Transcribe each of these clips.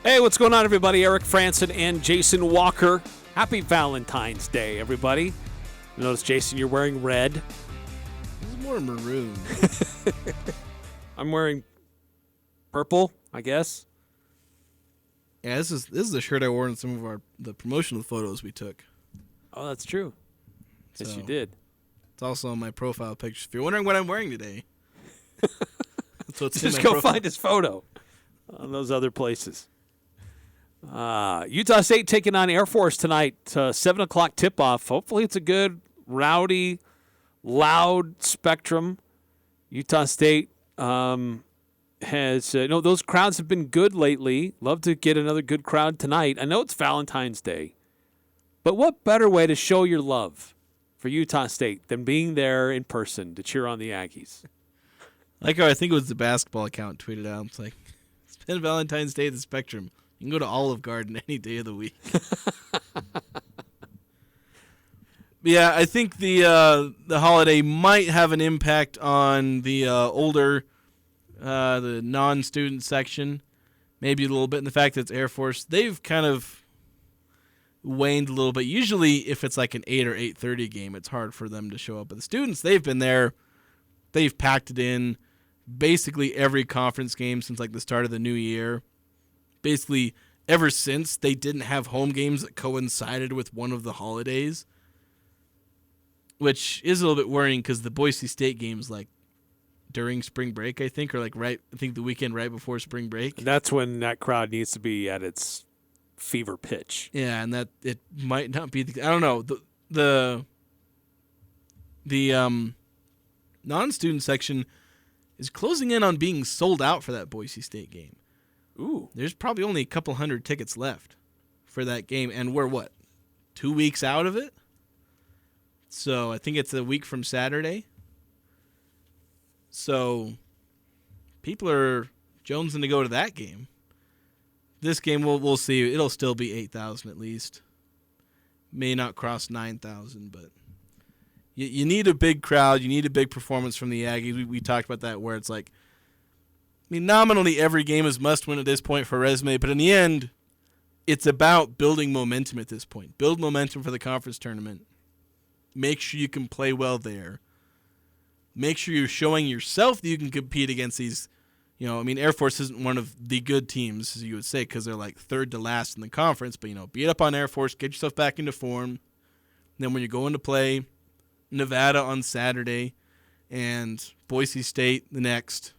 Hey, what's going on, everybody? Eric Frandsen and Jason Walker. Happy Valentine's Day, everybody. Notice, Jason, you're wearing red. This is more maroon. I'm wearing purple, I guess. Yeah, this is the shirt I wore in some of the promotional photos we took. Oh, that's true. Yes, So, you did. It's also on my profile picture. If you're wondering what I'm wearing today, that's what's in Just my go profile. find his photo on those other places. Utah State taking on Air Force tonight, 7 o'clock tip-off. Hopefully it's a good, rowdy, loud spectrum. Utah State has, those crowds have been good lately. Love to get another good crowd tonight. I know it's Valentine's Day, but what better way to show your love for Utah State than being there in person to cheer on the Aggies? Like how I think it was the basketball account tweeted out. It's like, it's been Valentine's Day at the Spectrum. You can go to Olive Garden any day of the week. Yeah, I think the holiday might have an impact on the older, the non-student section. Maybe a little bit in the fact that it's Air Force. They've kind of waned a little bit. Usually if it's like an 8 or 8:30 game, it's hard for them to show up. But the students, they've been there. They've packed it in basically every conference game since like the start of the new year. Basically, ever since they didn't have home games that coincided with one of the holidays, which is a little bit worrying because the Boise State games like during spring break, I think, or like the weekend right before spring break. That's when that crowd needs to be at its fever pitch. Yeah, and that it might not be I don't know. The non-student section is closing in on being sold out for that Boise State game. Ooh. There's probably only a couple hundred tickets left for that game, and we're 2 weeks out of it? So I think it's a week from Saturday. So people are jonesing to go to that game. This game, we'll see. It'll still be 8,000 at least. May not cross 9,000, but you need a big crowd. You need a big performance from the Aggies. We talked about that where it's like, I mean, nominally every game is must-win at this point for a resume, but in the end, it's about building momentum at this point. Build momentum for the conference tournament. Make sure you can play well there. Make sure you're showing yourself that you can compete against these, Air Force isn't one of the good teams, as you would say, because they're like third to last in the conference, but, beat up on Air Force, get yourself back into form. And then when you're going to play Nevada on Saturday and Boise State the next,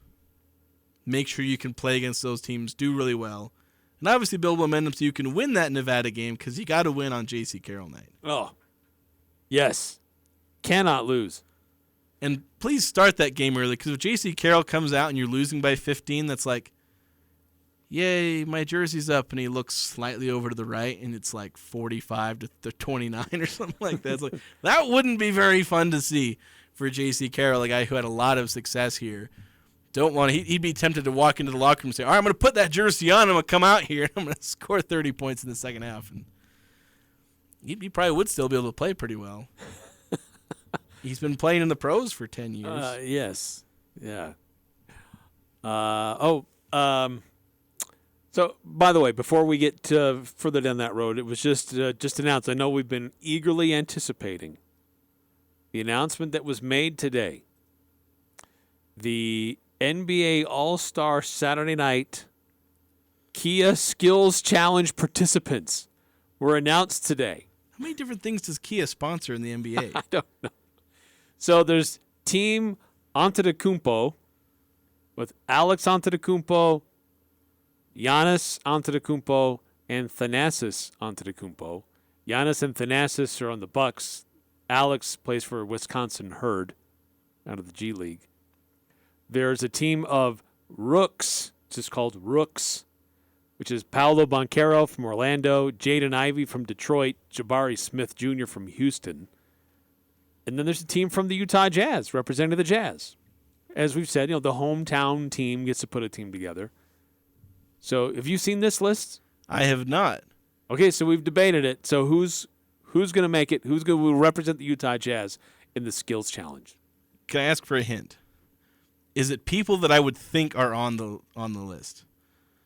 make sure you can play against those teams, do really well, and obviously build momentum so you can win that Nevada game because you got to win on J.C. Carroll night. Oh, yes. Cannot lose. And please start that game early because if J.C. Carroll comes out and you're losing by 15, that's like, yay, my jersey's up, and he looks slightly over to the right, and it's like 45 to 29 or something like that. It's like, that wouldn't be very fun to see for J.C. Carroll, a guy who had a lot of success here. He'd be tempted to walk into the locker room and say, all right, I'm going to put that jersey on, I'm going to come out here, and I'm going to score 30 points in the second half. And he probably would still be able to play pretty well. He's been playing in the pros for 10 years. Yes. Yeah. So, by the way, before we get further down that road, it was just announced. I know we've been eagerly anticipating the announcement that was made today. The NBA All-Star Saturday Night Kia Skills Challenge participants were announced today. How many different things does Kia sponsor in the NBA? I don't know. So there's Team Antetokounmpo with Alex Antetokounmpo, Giannis Antetokounmpo, and Thanasis Antetokounmpo. Giannis and Thanasis are on the Bucks. Alex plays for Wisconsin Herd out of the G League. There's a team of Rooks, just called Rooks, which is Paolo Banchero from Orlando, Jaden Ivey from Detroit, Jabari Smith Jr. from Houston. And then there's a team from the Utah Jazz, representing the Jazz. As we've said, the hometown team gets to put a team together. So have you seen this list? I have not. Okay, so we've debated it. So who's going to make it? Who's going to represent the Utah Jazz in the Skills Challenge? Can I ask for a hint? Is it people that I would think are on the list?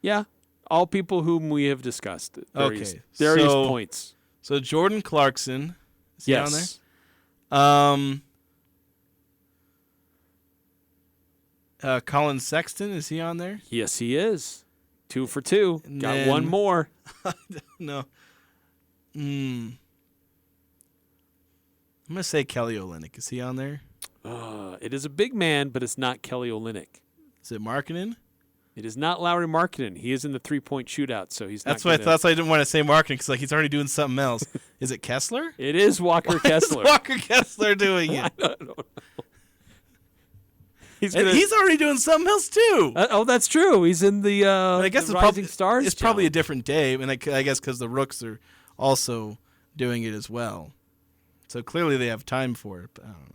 Yeah. all people whom we have discussed. Various so, points. So Jordan Clarkson, is he on there? Collin Sexton, is he on there? Yes, he is. 2 for 2. And Got then, one more. No. I'm going to say Kelly Olynyk. Is he on there? It is a big man, but it's not Kelly Olynyk. Is it Markkanen? It is not Lauri Markkanen. He is in the 3-point shootout, so he's That's not why I thought. That's why I didn't want to say Markkanen, because he's already doing something else. Is it Kessler? It is Walker Kessler. What is Walker Kessler doing it? I don't know. He's already doing something else too. That's true. He's in the I guess the it's Rising Stars. It's probably a different day, and I guess because the Rooks are also doing it as well. So clearly they have time for it. But I don't know.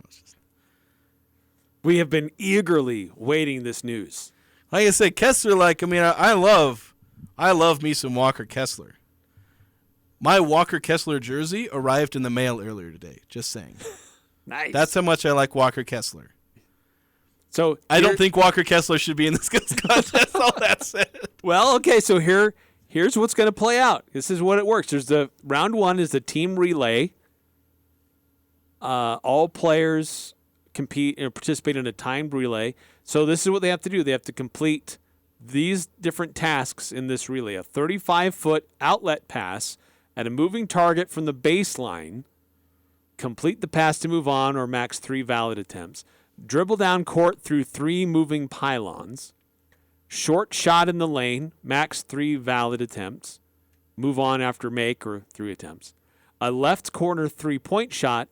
We have been eagerly waiting this news. Like I said, Kessler. I love me some Walker Kessler. My Walker Kessler jersey arrived in the mail earlier today. Just saying. Nice. That's how much I like Walker Kessler. So I don't think Walker Kessler should be in this skills contest. All that said. Well, okay. So here's what's going to play out. This is what it works. There's the round 1 is the team relay. All players compete and participate in a timed relay. So this is what they have to do. They have to complete these different tasks in this relay: a 35-foot outlet pass at a moving target from the baseline. Complete the pass to move on, or max 3 valid attempts. Dribble down court through 3 moving pylons. Short shot in the lane, max 3 valid attempts. Move on after make or 3 attempts. A left corner 3-point shot,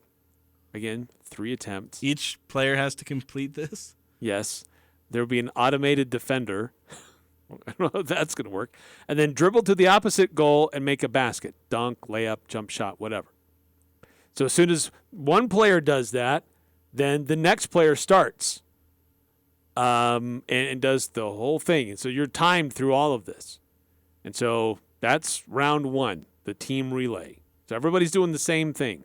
again, 3 attempts. Each player has to complete this? Yes. There will be an automated defender. I don't know if that's going to work. And then dribble to the opposite goal and make a basket. Dunk, layup, jump shot, whatever. So as soon as one player does that, then the next player starts and does the whole thing. And so you're timed through all of this. And so that's round 1, the team relay. So everybody's doing the same thing.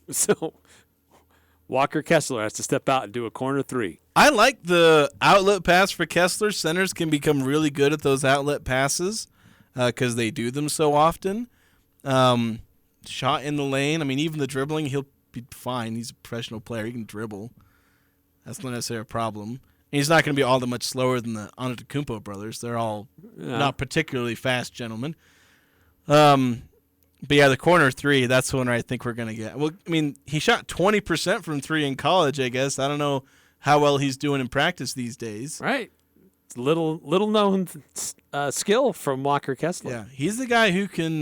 So Walker Kessler has to step out and do a corner 3. I like the outlet pass for Kessler. Centers can become really good at those outlet passes because they do them so often. Shot in the lane. I mean, even the dribbling, he'll be fine. He's a professional player. He can dribble. That's not necessarily a problem. And he's not going to be all that much slower than the Antetokounmpo brothers. They're all not particularly fast gentlemen. But yeah, the corner 3, that's the one I think we're going to get. Well, I mean, he shot 20% from 3 in college, I guess. I don't know how well he's doing in practice these days. Right. It's little known skill from Walker Kessler. Yeah, he's the guy who can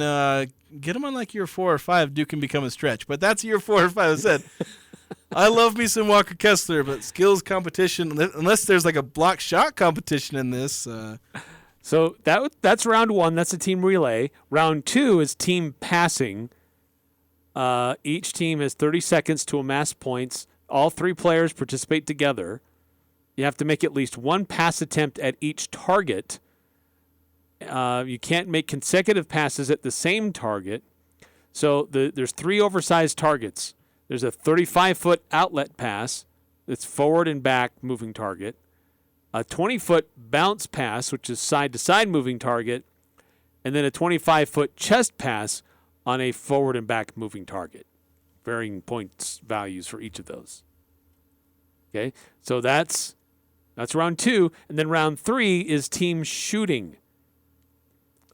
get him on like year 4 or 5. Duke can become a stretch, but that's year 4 or 5. I said, I love me some Walker Kessler, but skills competition, unless there's like a block shot competition in this. So that's round 1. That's a team relay. Round 2 is team passing. Each team has 30 seconds to amass points. All 3 players participate together. You have to make at least 1 pass attempt at each target. You can't make consecutive passes at the same target. So there's 3 oversized targets. There's a 35-foot outlet pass that's forward and back moving target. A 20-foot bounce pass, which is side-to-side moving target. And then a 25-foot chest pass on a forward and back moving target. Varying points values for each of those. Okay, so that's round 2. And then round 3 is team shooting.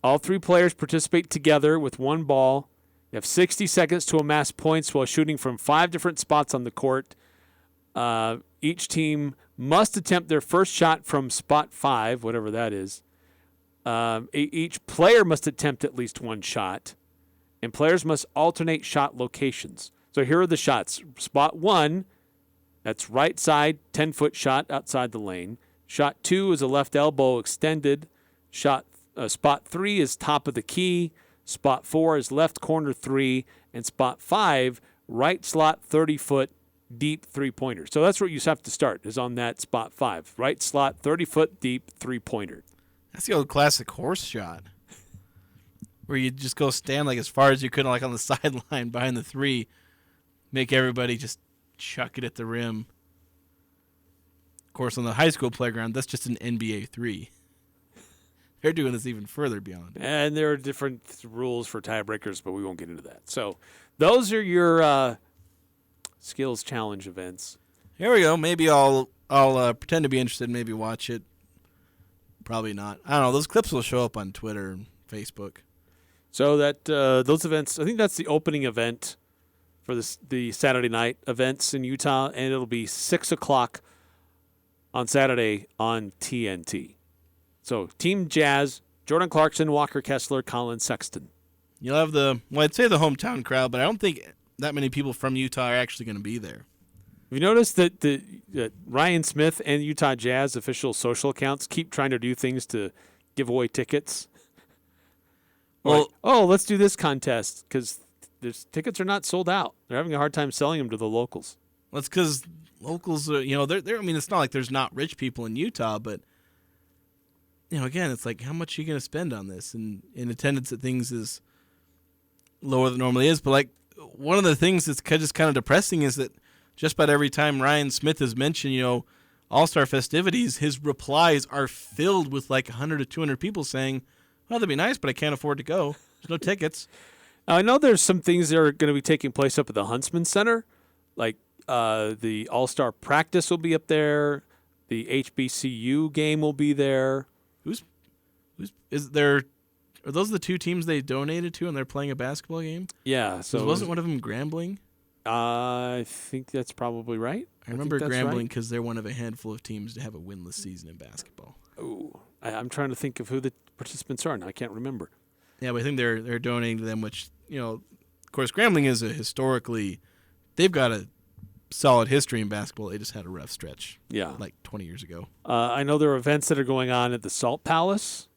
All 3 players participate together with 1 ball. You have 60 seconds to amass points while shooting from 5 different spots on the court. Each team must attempt their first shot from spot 5, whatever that is. Each player must attempt at least 1 shot. And players must alternate shot locations. So here are the shots. Spot 1, that's right side, 10-foot shot outside the lane. Shot 2 is a left elbow extended. Spot 3 is top of the key. Spot 4 is left corner 3. And spot 5, right slot, 30-foot deep 3-pointer. So that's where you have to start, is on that spot 5. Right slot, 30-foot deep 3-pointer. That's the old classic horse shot, where you just go stand like as far as you could, like on the sideline behind the 3, make everybody just chuck it at the rim. Of course, on the high school playground, that's just an NBA 3. They're doing this even further beyond. And there are different rules for tiebreakers, but we won't get into that. So those are your skills challenge events. Here we go. Maybe I'll pretend to be interested and maybe watch it. Probably not. I don't know. Those clips will show up on Twitter and Facebook. So that those events, I think that's the opening event for the Saturday night events in Utah, and it'll be 6 o'clock on Saturday on TNT. So Team Jazz, Jordan Clarkson, Walker, Kessler, Collin, Sexton. You'll have I'd say the hometown crowd, but I don't think that many people from Utah are actually going to be there. Have you noticed that Ryan Smith and Utah Jazz official social accounts keep trying to do things to give away tickets? Well, Let's do this contest because tickets are not sold out. They're having a hard time selling them to the locals. That's because locals are, they're. I mean, it's not like there's not rich people in Utah, but again, it's like how much are you going to spend on this? And in attendance at things is lower than it normally is. But like one of the things that's just kind of depressing is that just about every time Ryan Smith has mentioned, All-Star festivities, his replies are filled with like 100 to 200 people saying, well, that'd be nice, but I can't afford to go. There's no tickets. Now, I know there's some things that are going to be taking place up at the Huntsman Center, like the All-Star practice will be up there. The HBCU game will be there. Are those the two teams they donated to and they're playing a basketball game? Yeah. So wasn't one of them Grambling? I think that's probably right. I remember Grambling because they're one of a handful of teams to have a winless season in basketball. Oh, I'm trying to think of who the participants are now. I can't remember. Yeah, but I think they're donating to them, which, of course, Grambling is they've got a solid history in basketball. They just had a rough stretch. Yeah. Like 20 years ago. I know there are events that are going on at the Salt Palace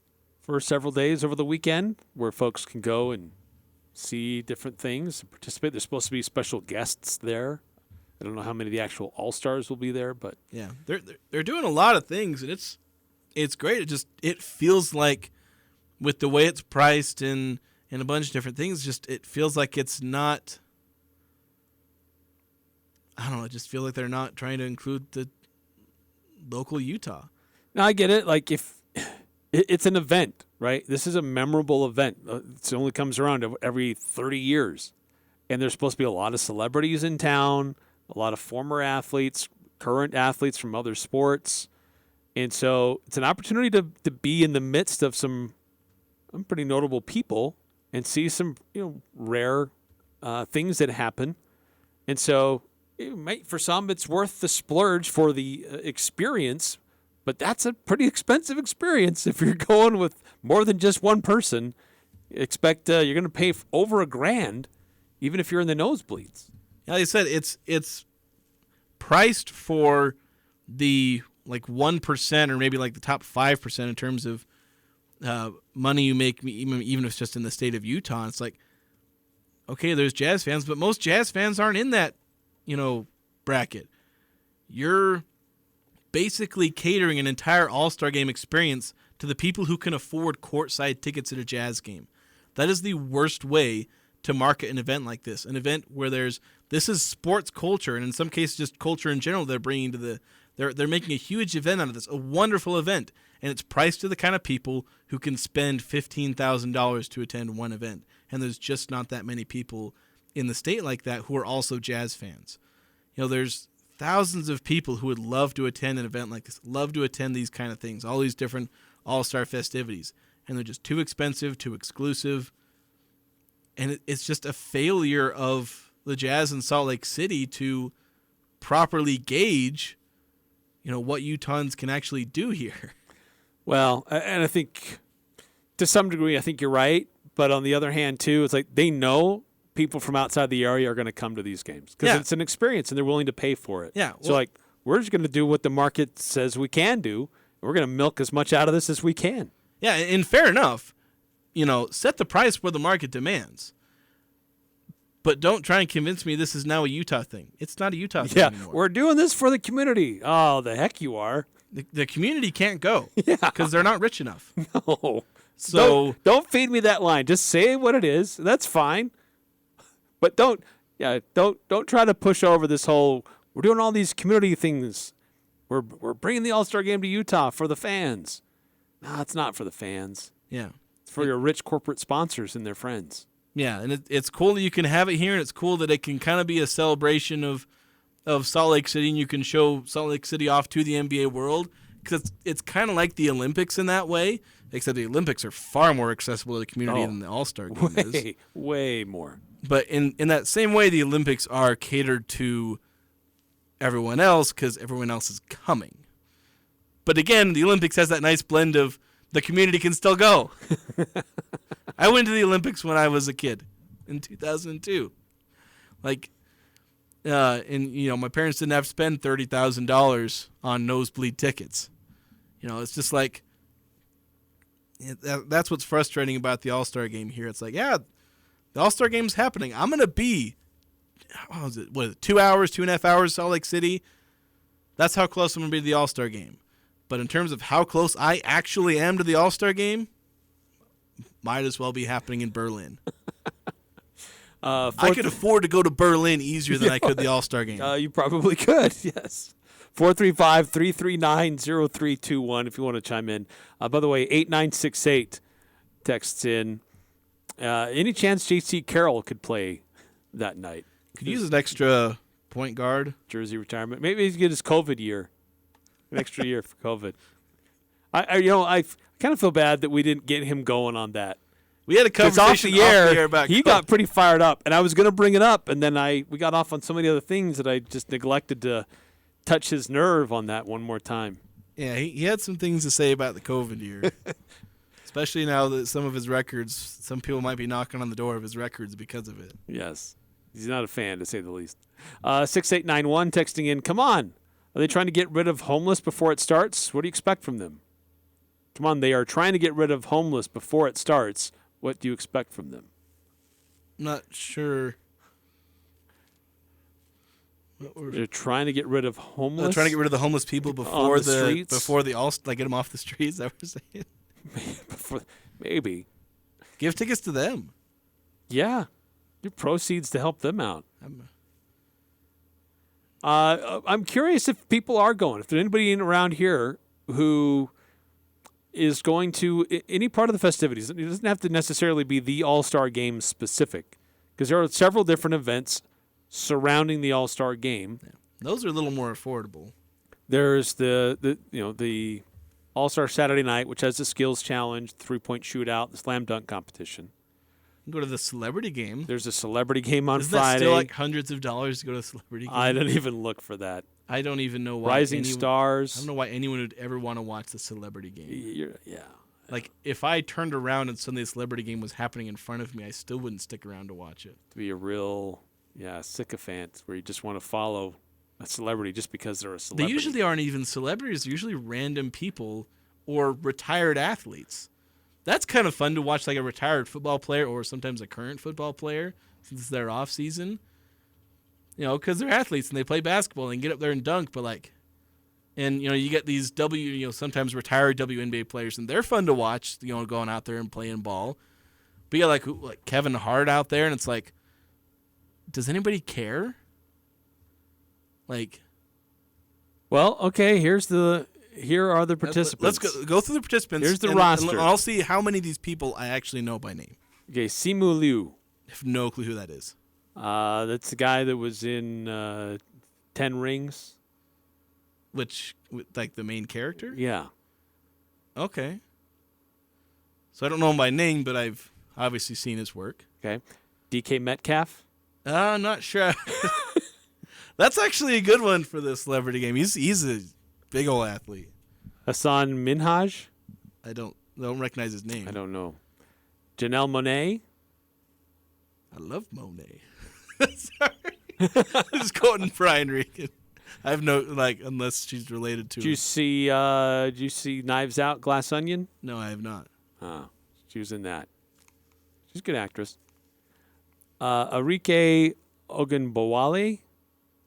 for several days over the weekend where folks can go and see different things and participate. There's supposed to be special guests there. I don't know how many of the actual All-Stars will be there, but yeah, they're doing a lot of things, and it's great. It feels like with the way it's priced and a bunch of different things, it feels like it's not. I don't know. It just feels like they're not trying to include the local Utah. No, I get it. Like if it's an event, right? This is a memorable event. It only comes around every 30 years. And there's supposed to be a lot of celebrities in town, a lot of former athletes, current athletes from other sports. And so it's an opportunity to be in the midst of some pretty notable people and see some rare things that happen. And so for some, it's worth the splurge for the experience. But that's a pretty expensive experience if you're going with more than just one person. Expect you're going to pay over $1,000, even if you're in the nosebleeds. Yeah, like I said, it's priced for the 1% or maybe like the top 5% in terms of money you make, even if it's just in the state of Utah. It's like, okay, there's Jazz fans, but most Jazz fans aren't in that bracket. You're basically catering an entire All-Star game experience to the people who can afford courtside tickets at a Jazz game. That is the worst way to market an event like this. An event where this is sports culture, and in some cases just culture in general they're bringing to they're making a huge event out of this, a wonderful event, and it's priced to the kind of people who can spend $15,000 to attend one event. And there's just not that many people in the state like that who are also Jazz fans. There's thousands of people who would love to attend an event like this, love to attend these kind of things, all these different All-Star festivities. And they're just too expensive, too exclusive. And it's just a failure of the Jazz in Salt Lake City to properly gauge, what Utahns can actually do here. Well, and I think to some degree, I think you're right. But on the other hand, too, it's like they know people from outside the area are going to come to these games because it's an experience and they're willing to pay for it. Yeah. So we're just going to do what the market says we can do. We're going to milk as much out of this as we can. Yeah. And fair enough, set the price where the market demands, but don't try and convince me this is now a Utah thing. It's not a Utah thing anymore. We're doing this for the community. Oh, the heck you are. The community can't go because they're not rich enough. No. So don't feed me that line. Just say what it is. That's fine. But don't try to push over this whole. We're doing all these community things. We're bringing the All-Star game to Utah for the fans. No, it's not for the fans. Yeah. It's for your rich corporate sponsors and their friends. Yeah, and it's cool that you can have it here, and it's cool that it can kind of be a celebration of Salt Lake City, and you can show Salt Lake City off to the NBA world, because it's kind of like the Olympics in that way, except the Olympics are far more accessible to the community than the All-Star Game is. Way more. But in that same way, the Olympics are catered to everyone else because everyone else is coming. But again, the Olympics has that nice blend of the community can still go. I went to the Olympics when I was a kid in 2002. Like, and my parents didn't have to spend $30,000 on nosebleed tickets. It's just like that's what's frustrating about the All-Star Game here. It's like, yeah, the All-Star Game's happening. I'm gonna be, what is it, 2 hours, 2.5 hours, Salt Lake City. That's how close I'm gonna be to the All-Star Game. But in terms of how close I actually am to the All-Star Game, might as well be happening in Berlin. I could afford to go to Berlin easier than I could the All-Star Game. You probably could, yes. 435-339-0321 if you want to chime in. By the way, 8968 texts in. Any chance J.C. Carroll could play that night? Could use an extra point guard. Jersey retirement. Maybe he's get his COVID year. An extra year for COVID. I kind of feel bad that we didn't get him going on that. We had a conversation off the air about he got pretty fired up, and I was going to bring it up, and then we got off on so many other things that I just neglected to touch his nerve on that one more time. Yeah, he had some things to say about the COVID year, especially now that some of his records, some people might be knocking on the door of his records because of it. Yes. He's not a fan, to say the least. 6891 texting in, come on. Are they trying to get rid of homeless before it starts? What do you expect from them? Come on, they are trying to get rid of homeless before it starts. What do you expect from them? Not sure. They're trying to get rid of homeless? They're trying to get rid of the homeless people before the all, like, get them off the streets. Is that what you're saying? Maybe. Give tickets to them. Yeah. Give proceeds to help them out. I'm curious if people are going. If there's anybody around here who is going to any part of the festivities. It doesn't have to necessarily be the All-Star Game specific, because there are several different events surrounding the All-Star Game. Yeah. Those are a little more affordable. There's the All-Star Saturday night, which has the skills challenge, 3-point shootout, the slam dunk competition. You can go to the celebrity game. There's a celebrity game on Isn't Friday. That still like hundreds of dollars to go to a celebrity game? I don't even look for that. I don't even know why. Rising Stars. I don't know why anyone would ever want to watch the celebrity game. Yeah. Like, if I turned around and suddenly the celebrity game was happening in front of me, I still wouldn't stick around to watch it. To be a real, sycophant where you just want to follow a celebrity just because they're a celebrity. They usually aren't even celebrities. They're usually random people or retired athletes. That's kind of fun to watch, like a retired football player or sometimes a current football player since they're off season. Because they're athletes and they play basketball and get up there and dunk. But you get these sometimes retired WNBA players, and they're fun to watch. Going out there and playing ball. But you got like Kevin Hart out there, and it's like, does anybody care? Well, okay. Here are the participants. Let's go through the participants. Here's the roster. And I'll see how many of these people I actually know by name. Okay, Simu Liu. I have no clue who that is. That's the guy that was in 10 Rings. Which, like the main character? Yeah. Okay. So I don't know him by name, but I've obviously seen his work. Okay. DK Metcalf? I'm not sure. That's actually a good one for the celebrity game. He's a big old athlete. Hassan Minhaj? I don't recognize his name. I don't know. Janelle Monáe? I love Monet. Sorry. I'm just quoting Brian Regan. I have no, unless she's related to Did you see Knives Out, Glass Onion? No, I have not. Oh, she was in that. She's a good actress. Arike Ogunbowale?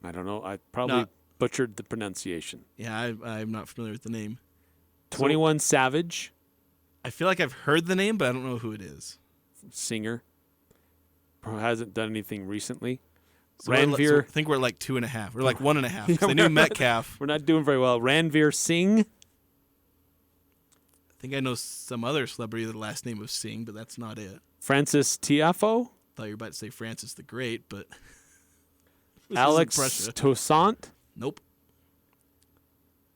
I don't know. I probably butchered the pronunciation. Yeah, I'm not familiar with the name. 21 Savage. I feel like I've heard the name, but I don't know who it is. Singer. Hasn't done anything recently. So Ranveer. I think we're like 2.5. We're like 1.5. I knew Metcalf. We're not doing very well. Ranveer Singh. I think I know some other celebrity with the last name of Singh, but that's not it. Francis Tiafoe. Thought you were about to say Francis the Great, but Alex Toussaint. Nope.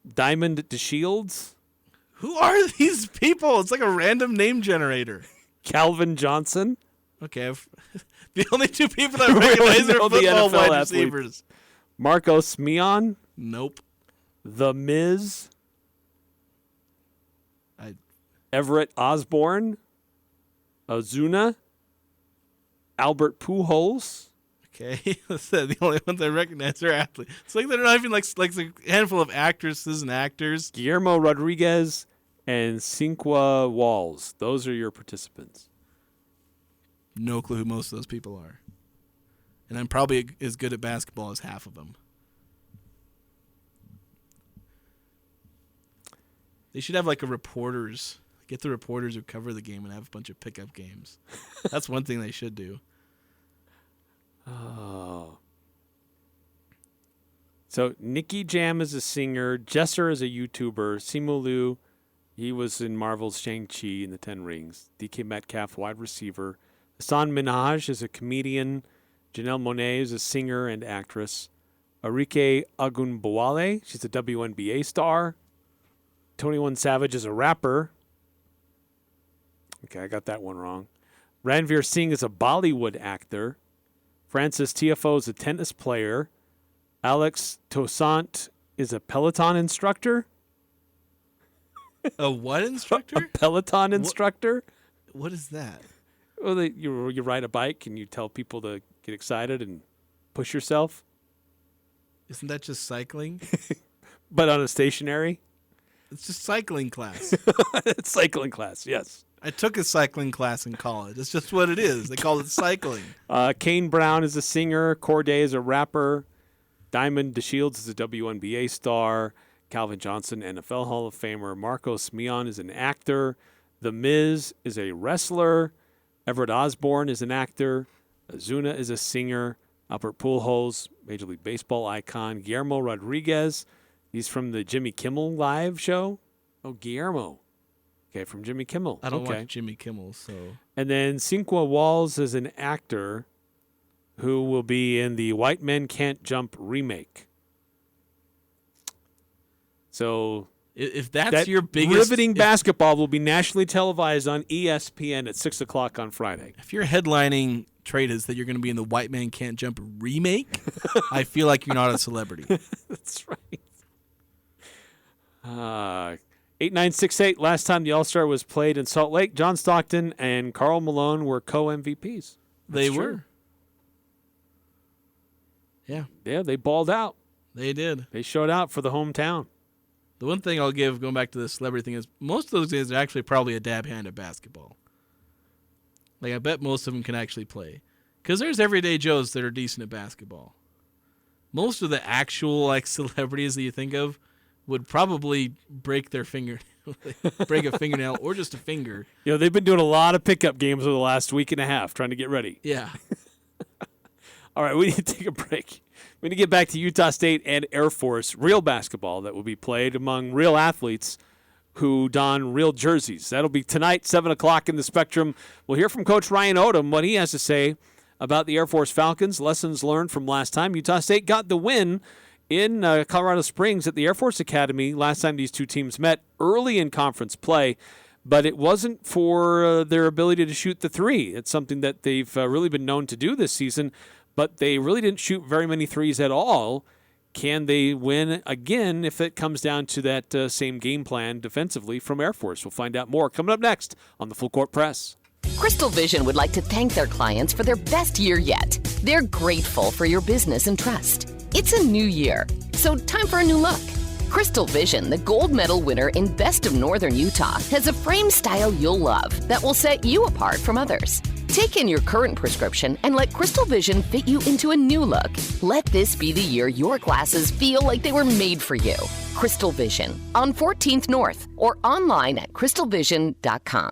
Diamond DeShields. Who are these people? It's like a random name generator. Calvin Johnson. Okay, the only two people I recognize are football wide receivers. Marcos Mion. Nope. The Miz. Everett Osborne. Ozuna. Albert Pujols. Okay, the only ones I recognize are athletes. It's like they're not even like a handful of actresses and actors. Guillermo Rodriguez and Cinqua Walls. Those are your participants. No clue who most of those people are. And I'm probably as good at basketball as half of them. They should have like a reporters. Get the reporters who cover the game and have a bunch of pickup games. That's one thing they should do. Oh. So Nicky Jam is a singer. Jesser is a YouTuber. Simu Liu, he was in Marvel's Shang-Chi and the Ten Rings. DK Metcalf, wide receiver. Hassan Minhaj is a comedian. Janelle Monáe is a singer and actress. Arike Agunbowale, she's a WNBA star. 21 Savage is a rapper. Okay, I got that one wrong. Ranveer Singh is a Bollywood actor. Francis Tiafoe is a tennis player. Alex Toussaint is a Peloton instructor. A what instructor? A Peloton instructor. What is that? Well, you ride a bike and you tell people to get excited and push yourself. Isn't that just cycling? But on a stationary? It's just cycling class. It's cycling class, yes. I took a cycling class in college. It's just what it is. They call it cycling. Kane Brown is a singer. Corday is a rapper. Diamond DeShields is a WNBA star. Calvin Johnson, NFL Hall of Famer. Marcos Mion is an actor. The Miz is a wrestler. Everett Osborne is an actor. Ozuna is a singer. Albert Pujols, Major League Baseball icon. Guillermo Rodriguez, he's from the Jimmy Kimmel Live show. Oh, Guillermo. Okay, from Jimmy Kimmel. I don't watch Jimmy Kimmel, so. And then Cinqua Walls is an actor who will be in the White Men Can't Jump remake. So if that's your biggest... riveting basketball will be nationally televised on ESPN at 6 o'clock on Friday. If your headlining trait is that you're going to be in the White Man Can't Jump remake, I feel like you're not a celebrity. That's right. 8968, last time the All-Star was played in Salt Lake, John Stockton and Karl Malone were co-MVPs. They were. Yeah. Yeah, they balled out. They did. They showed out for the hometown. The one thing I'll give, going back to the celebrity thing, is most of those guys are actually probably a dab hand at basketball. Like, I bet most of them can actually play. Because there's everyday Joes that are decent at basketball. Most of the actual, like, celebrities that you think of would probably break their finger, break a fingernail or just a finger. You know, they've been doing a lot of pickup games over the last week and a half trying to get ready. Yeah. All right, we need to take a break. We need to get back to Utah State and Air Force, real basketball that will be played among real athletes who don real jerseys. That'll be tonight, 7 o'clock in the Spectrum. We'll hear from Coach Ryan Odom, what he has to say about the Air Force Falcons, lessons learned from last time. Utah State got the win in Colorado Springs at the Air Force Academy last time these two teams met early in conference play, but it wasn't for their ability to shoot the three. It's something that they've really been known to do this season, but they really didn't shoot very many threes at all. Can they win again if it comes down to that same game plan defensively from Air Force? We'll find out more coming up next on the Full Court Press. Crystal Vision would like to thank their clients for their best year yet. They're grateful for your business and trust. It's a new year, so time for a new look. Crystal Vision, the gold medal winner in Best of Northern Utah, has a frame style you'll love that will set you apart from others. Take in your current prescription and let Crystal Vision fit you into a new look. Let this be the year your glasses feel like they were made for you. Crystal Vision on 14th North or online at crystalvision.com.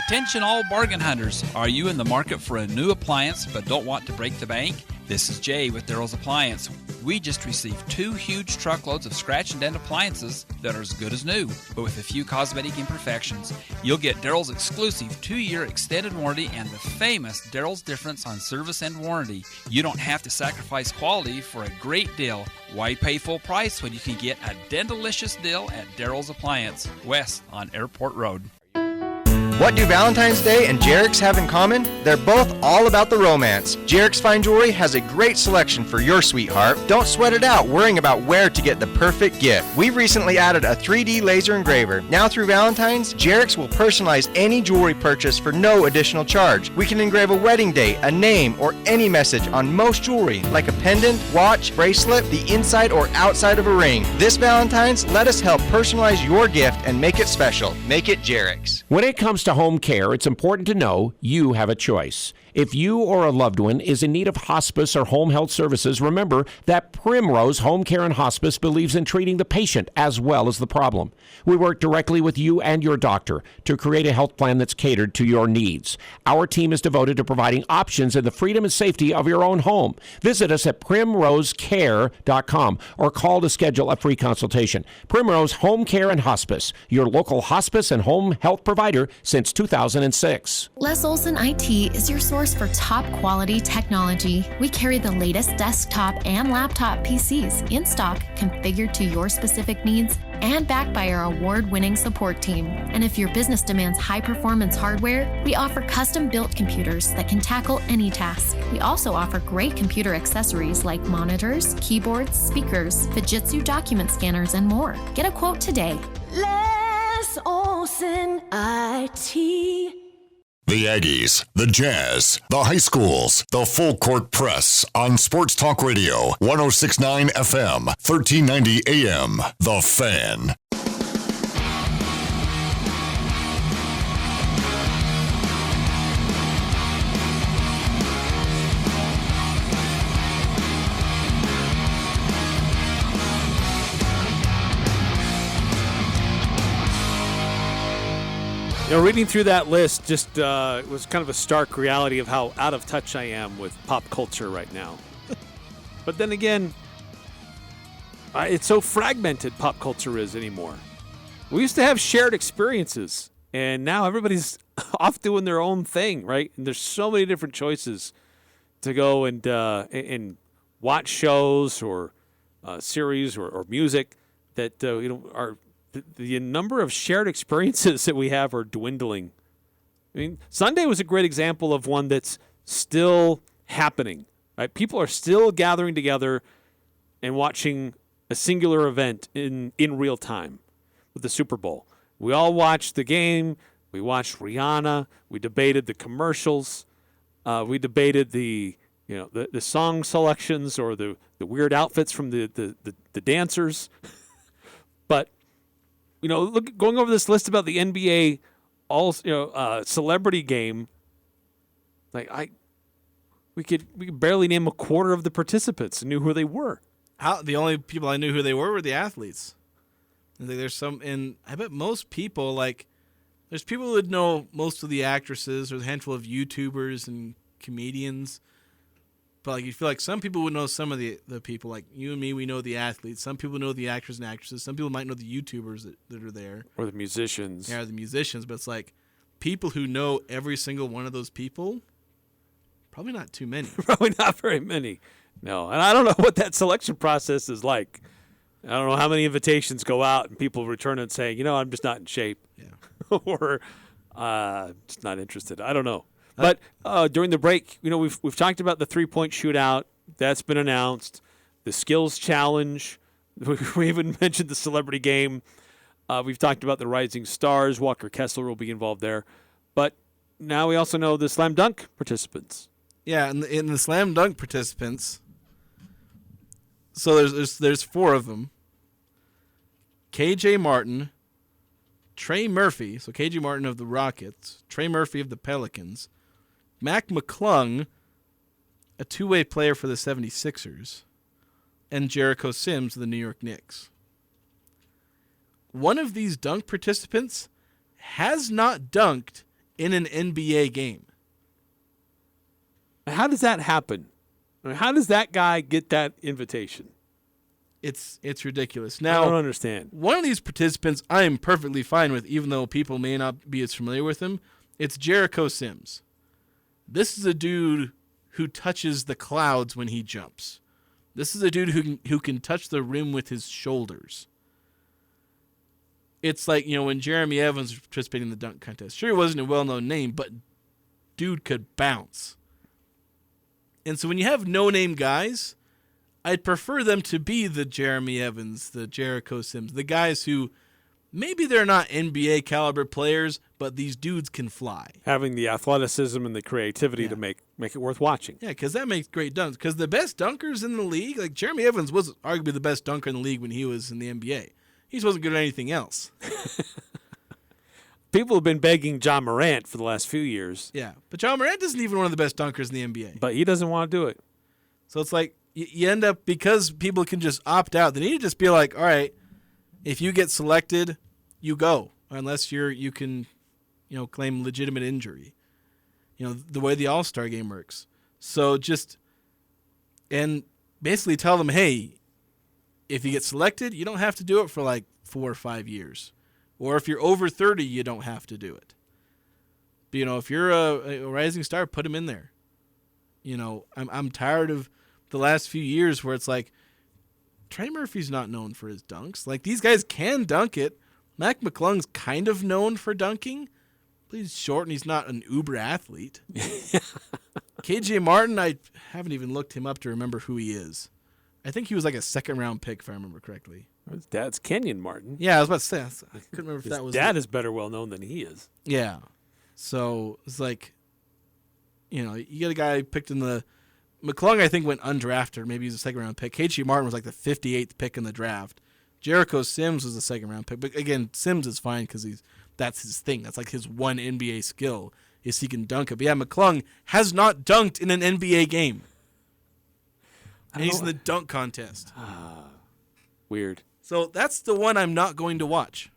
Attention all bargain hunters. Are you in the market for a new appliance but don't want to break the bank? This is Jay with Daryl's Appliance. We just received 2 huge truckloads of scratch and dent appliances that are as good as new, but with a few cosmetic imperfections. You'll get Daryl's exclusive 2-year extended warranty and the famous Daryl's difference on service and warranty. You don't have to sacrifice quality for a great deal. Why pay full price when you can get a dentalicious deal at Daryl's Appliance, west on Airport Road? What do Valentine's Day and Jarek's have in common? They're both all about the romance. Jarek's Fine Jewelry has a great selection for your sweetheart. Don't sweat it out worrying about where to get the perfect gift. We recently added a 3D laser engraver. Now through Valentine's, Jarek's will personalize any jewelry purchase for no additional charge. We can engrave a wedding date, a name, or any message on most jewelry, like a pendant, watch, bracelet, the inside or outside of a ring. This Valentine's, let us help personalize your gift and make it special. Make it Jarek's. When it comes to home care, it's important to know you have a choice. If you or a loved one is in need of hospice or home health services, remember that Primrose Home Care and Hospice believes in treating the patient as well as the problem. We work directly with you and your doctor to create a health plan that's catered to your needs. Our team is devoted to providing options in the freedom and safety of your own home. Visit us at primrosecare.com or call to schedule a free consultation. Primrose Home Care and Hospice, your local hospice and home health provider since 2006. Les Olson IT is your source for top quality technology. We carry the latest desktop and laptop PCs in stock, configured to your specific needs, and backed by our award-winning support team. And if your business demands high-performance hardware, we offer custom-built computers that can tackle any task. We also offer great computer accessories like monitors, keyboards, speakers, Fujitsu document scanners, and more. Get a quote today. Les Olson IT. The Aggies, the Jazz, the high schools, the full court press on Sports Talk Radio, 106.9 FM, 1390 AM. The Fan. Reading through that list just was kind of a stark reality of how out of touch I am with pop culture right now. But then again, it's so fragmented, pop culture is anymore. We used to have shared experiences, and now everybody's off doing their own thing, right? And there's so many different choices to go and watch shows or series or music that are. The number of shared experiences that we have are dwindling. I mean, Sunday was a great example of one that's still happening. Right? People are still gathering together and watching a singular event in real time with the Super Bowl. We all watched the game. We watched Rihanna. We debated the commercials. We debated the song selections or the weird outfits from the dancers. But going over this list about the NBA celebrity game, we could barely name a quarter of the participants and knew who they were. The only people I knew who they were the athletes. I think there's some, and I bet most people there's people who would know most of the actresses or a handful of YouTubers and comedians. But you feel like some people would know some of the people, like you and me. We know the athletes. Some people know the actors and actresses. Some people might know the YouTubers that are there, or the musicians. Yeah, the musicians. But it's like people who know every single one of those people. Probably not too many. Probably not very many. No, and I don't know what that selection process is like. I don't know how many invitations go out and people return and say, I'm just not in shape, or just not interested. I don't know. But during the break, we've talked about the 3-point shootout. That's been announced. The skills challenge. We even mentioned the celebrity game. We've talked about the rising stars. Walker Kessler will be involved there. But now we also know the slam dunk participants. Yeah, and in the slam dunk participants, so there's 4 of them. KJ Martin, Trey Murphy, so KJ Martin of the Rockets, Trey Murphy of the Pelicans, Mac McClung, a two-way player for the 76ers, and Jericho Sims of the New York Knicks. One of these dunk participants has not dunked in an NBA game. How does that happen? I mean, how does that guy get that invitation? It's ridiculous. I Now, don't understand. one of these participants I am perfectly fine with, even though people may not be as familiar with him. It's Jericho Sims. This is a dude who touches the clouds when he jumps. This is a dude who can touch the rim with his shoulders. It's like, when Jeremy Evans was participating in the dunk contest. Sure, he wasn't a well-known name, but dude could bounce. And so when you have no-name guys, I'd prefer them to be the Jeremy Evans, the Jericho Sims, the guys who maybe they're not NBA caliber players, but these dudes can fly. Having the athleticism and the creativity to make it worth watching. Yeah, because that makes great dunks. Because the best dunkers in the league, like Jeremy Evans was arguably the best dunker in the league when he was in the NBA. He just wasn't good at anything else. People have been begging John Morant for the last few years. Yeah, but John Morant isn't even one of the best dunkers in the NBA. But he doesn't want to do it. So it's like you end up, because people can just opt out, they need to just be like, all right, if you get selected, you go. Unless you can claim legitimate injury. The way the All-Star game works. So and basically tell them, hey, if you get selected, you don't have to do it for like 4 or 5 years. Or if you're over 30, you don't have to do it. But, if you're a rising star, put him in there. I'm tired of the last few years where it's like, Trey Murphy's not known for his dunks. Like, these guys can dunk it. Mac McClung's kind of known for dunking. But he's short and he's not an uber athlete. KJ Martin, I haven't even looked him up to remember who he is. I think he was like a second-round pick, if I remember correctly. His dad's Kenyon Martin. Yeah, I was about to say. I couldn't remember if that was. His dad is better well-known than he is. Yeah. So it's like, you get a guy picked in the. McClung, I think, went undrafted. Maybe he's a second-round pick. KJ Martin was like the 58th pick in the draft. Jericho Sims was a second-round pick. But again, Sims is fine because that's his thing. That's like his one NBA skill is he can dunk it. But yeah, McClung has not dunked in an NBA game. And he's in the dunk contest. Weird. So that's the one I'm not going to watch.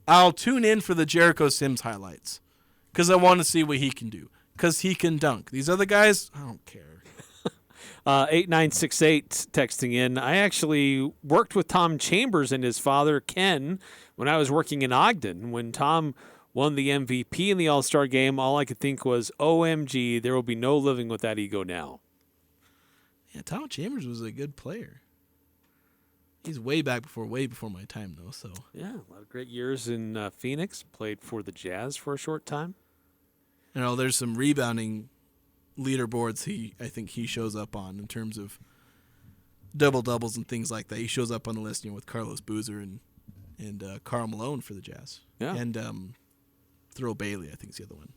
I'll tune in for the Jericho Sims highlights because I want to see what he can do because he can dunk. These other guys, I don't care. 8968 texting in. I actually worked with Tom Chambers and his father, Ken, when I was working in Ogden. When Tom won the MVP in the All-Star game, all I could think was, OMG, there will be no living with that ego now. Yeah, Tom Chambers was a good player. He's way before my time, though. So yeah, a lot of great years in Phoenix. Played for the Jazz for a short time. There's some rebounding leaderboards I think he shows up on in terms of double-doubles and things like that. He shows up on the list, with Carlos Boozer and Karl Malone for the Jazz. Yeah. And Thurl Bailey, I think, is the other one.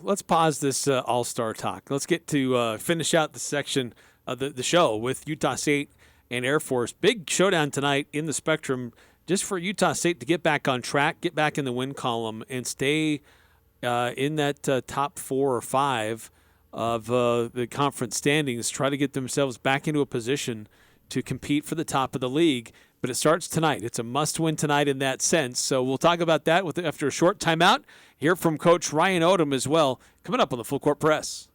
Let's pause this All-Star talk. Let's get to finish out the section of the show with Utah State and Air Force. Big showdown tonight in the Spectrum just for Utah State to get back on track, get back in the win column, and stay in that top 4 or 5 of the conference standings, try to get themselves back into a position to compete for the top of the league. But it starts tonight. It's a must-win tonight in that sense. So we'll talk about that after a short timeout. Hear from Coach Ryan Odom as well, coming up on the Full Court Press.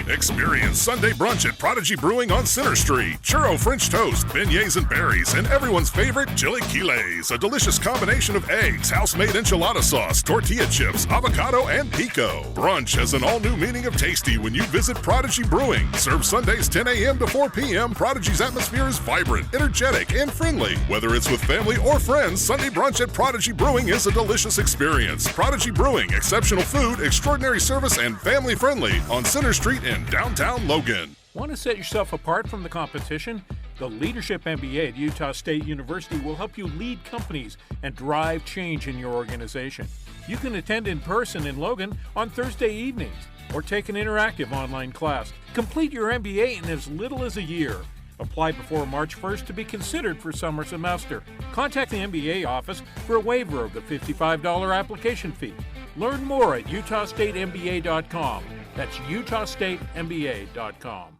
Experience Sunday brunch at Prodigy Brewing on Center Street. Churro French toast, beignets and berries, and everyone's favorite chilaquiles. A delicious combination of eggs, house-made enchilada sauce, tortilla chips, avocado, and pico. Brunch has an all-new meaning of tasty when you visit Prodigy Brewing. Served Sundays 10 a.m. to 4 p.m., Prodigy's atmosphere is vibrant, energetic, and friendly. Whether it's with family or friends, Sunday brunch at Prodigy Brewing is a delicious experience. Prodigy Brewing, exceptional food, extraordinary service, and family-friendly on Center Street in downtown Logan. Want to set yourself apart from the competition? The Leadership MBA at Utah State University will help you lead companies and drive change in your organization. You can attend in person in Logan on Thursday evenings or take an interactive online class. Complete your MBA in as little as a year. Apply before March 1st to be considered for summer semester. Contact the MBA office for a waiver of the $55 application fee. Learn more at utahstatemba.com. That's utahstatemba.com.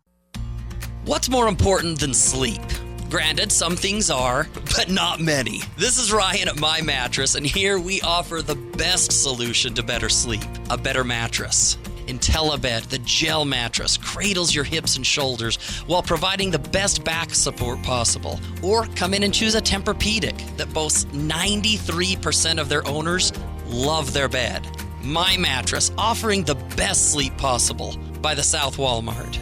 What's more important than sleep? Granted, some things are, but not many. This is Ryan at My Mattress, and here we offer the best solution to better sleep, a better mattress. IntelliBed, the gel mattress, cradles your hips and shoulders while providing the best back support possible. Or come in and choose a Tempur-Pedic that boasts 93% of their owners love their bed. My Mattress, offering the best sleep possible by the South Walmart.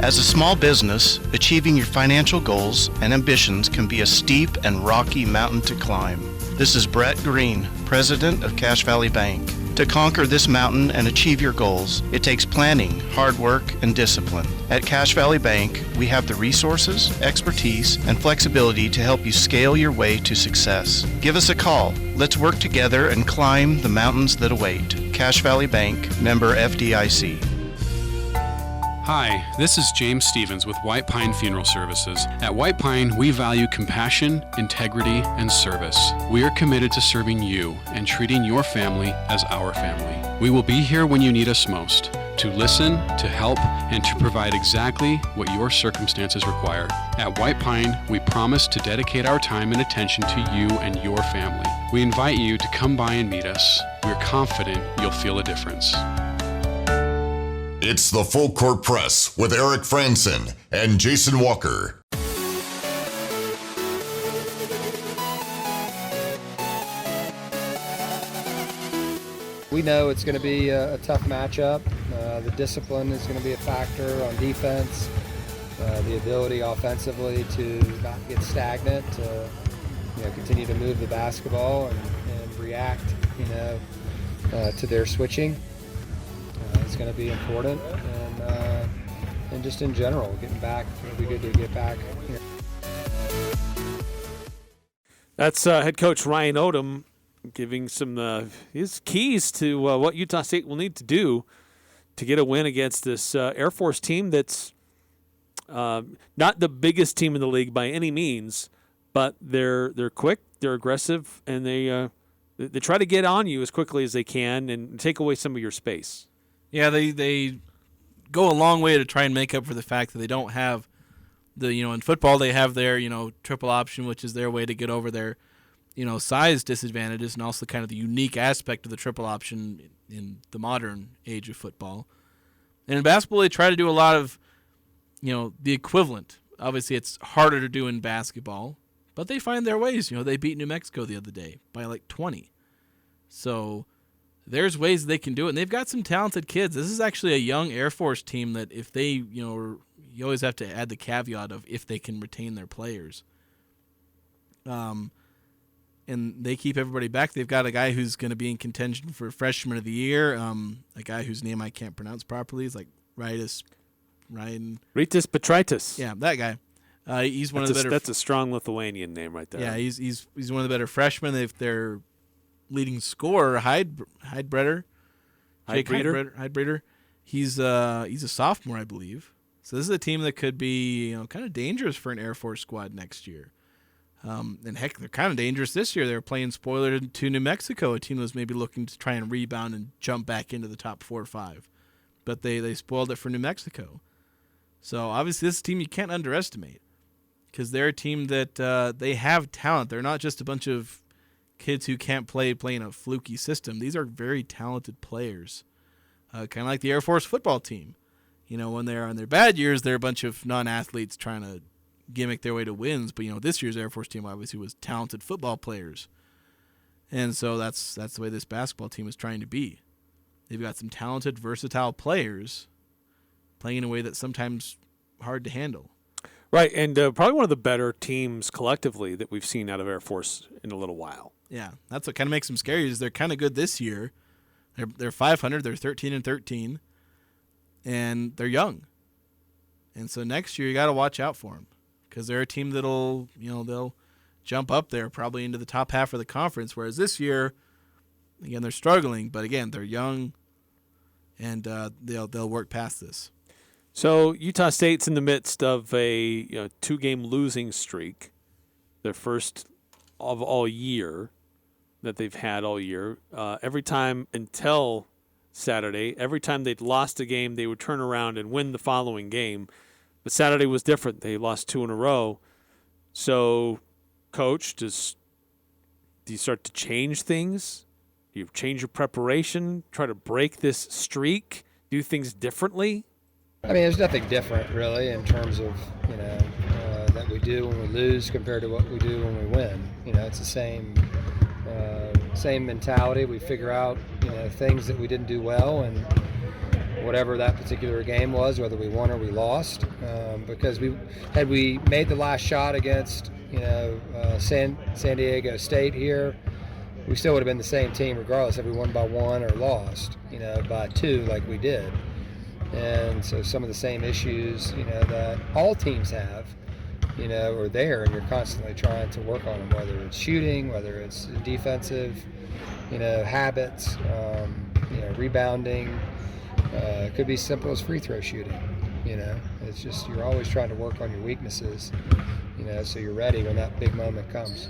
As a small business, achieving your financial goals and ambitions can be a steep and rocky mountain to climb. This is Brett Green, president of Cache Valley Bank. To conquer this mountain and achieve your goals, it takes planning, hard work, and discipline. At Cache Valley Bank, we have the resources, expertise, and flexibility to help you scale your way to success. Give us a call. Let's work together and climb the mountains that await. Cache Valley Bank, member FDIC. Hi, this is James Stevens with White Pine Funeral Services. At White Pine, we value compassion, integrity, and service. We are committed to serving you and treating your family as our family. We will be here when you need us most, to listen, to help, and to provide exactly what your circumstances require. At White Pine, we promise to dedicate our time and attention to you and your family. We invite you to come by and meet us. We're confident you'll feel a difference. It's the Full Court Press with Eric Frandsen and Jason Walker. We know it's going to be a tough matchup. The discipline is going to be a factor on defense. The ability offensively to not get stagnant, to continue to move the basketball and react, to their switching. It's going to be important, and just in general, getting back, it'll be good to get back. That's head coach Ryan Odom giving some his keys to what Utah State will need to do to get a win against this Air Force team that's not the biggest team in the league by any means, but they're quick, they're aggressive, and they try to get on you as quickly as they can and take away some of your space. Yeah, they go a long way to try and make up for the fact that they don't have in football they have their, triple option, which is their way to get over their, size disadvantages, and also kind of the unique aspect of the triple option in the modern age of football. And in basketball, they try to do a lot of, the equivalent. Obviously, it's harder to do in basketball, but they find their ways. They beat New Mexico the other day by like 20. So there's ways they can do it, and they've got some talented kids. This is actually a young Air Force team that if they, you always have to add the caveat of if they can retain their players. And they keep everybody back. They've got a guy who's going to be in contention for Freshman of the Year, a guy whose name I can't pronounce properly. It's like Ritis Petraitis. Yeah, that guy. He's one of the better. That's a strong Lithuanian name right there. Yeah, he's one of the better freshmen. They're leading scorer, Heidbreder. He's a sophomore, I believe. So this is a team that could be kind of dangerous for an Air Force squad next year. And heck, they're kind of dangerous this year. They were playing spoiler to New Mexico, a team that was maybe looking to try and rebound and jump back into the top 4 or 5. But they spoiled it for New Mexico. So obviously this is a team you can't underestimate because they're a team that they have talent. They're not just a bunch of kids who can't play in a fluky system. These are very talented players, kind of like the Air Force football team. When they're on their bad years, they're a bunch of non-athletes trying to gimmick their way to wins. But this year's Air Force team obviously was talented football players, and so that's the way this basketball team is trying to be. They've got some talented, versatile players playing in a way that's sometimes hard to handle. Right, and probably one of the better teams collectively that we've seen out of Air Force in a little while. Yeah, that's what kind of makes them scary is they're kind of good this year. They're 500, they're 13-13, and they're young. And so next year you got to watch out for them because they're a team that'll, they'll jump up there probably into the top half of the conference, whereas this year, again, they're struggling, but again, they're young, and they'll work past this. So Utah State's in the midst of a 2-game losing streak, their first of all year that they've had all year. Every time until Saturday, every time they'd lost a game, they would turn around and win the following game. But Saturday was different. They lost 2 in a row. So, Coach, do you start to change things? You change your preparation, try to break this streak, do things differently? I mean, there's nothing different really in terms of, that we do when we lose compared to what we do when we win. It's the same mentality. We figure out, things that we didn't do well, and whatever that particular game was, whether we won or we lost, because had we made the last shot against, San Diego State here, we still would have been the same team regardless if we won by 1 or lost, by 2 like we did. And so some of the same issues, that all teams have, are there, and you're constantly trying to work on them, whether it's shooting, whether it's defensive, habits, rebounding. It could be simple as free throw shooting. It's just you're always trying to work on your weaknesses, so you're ready when that big moment comes.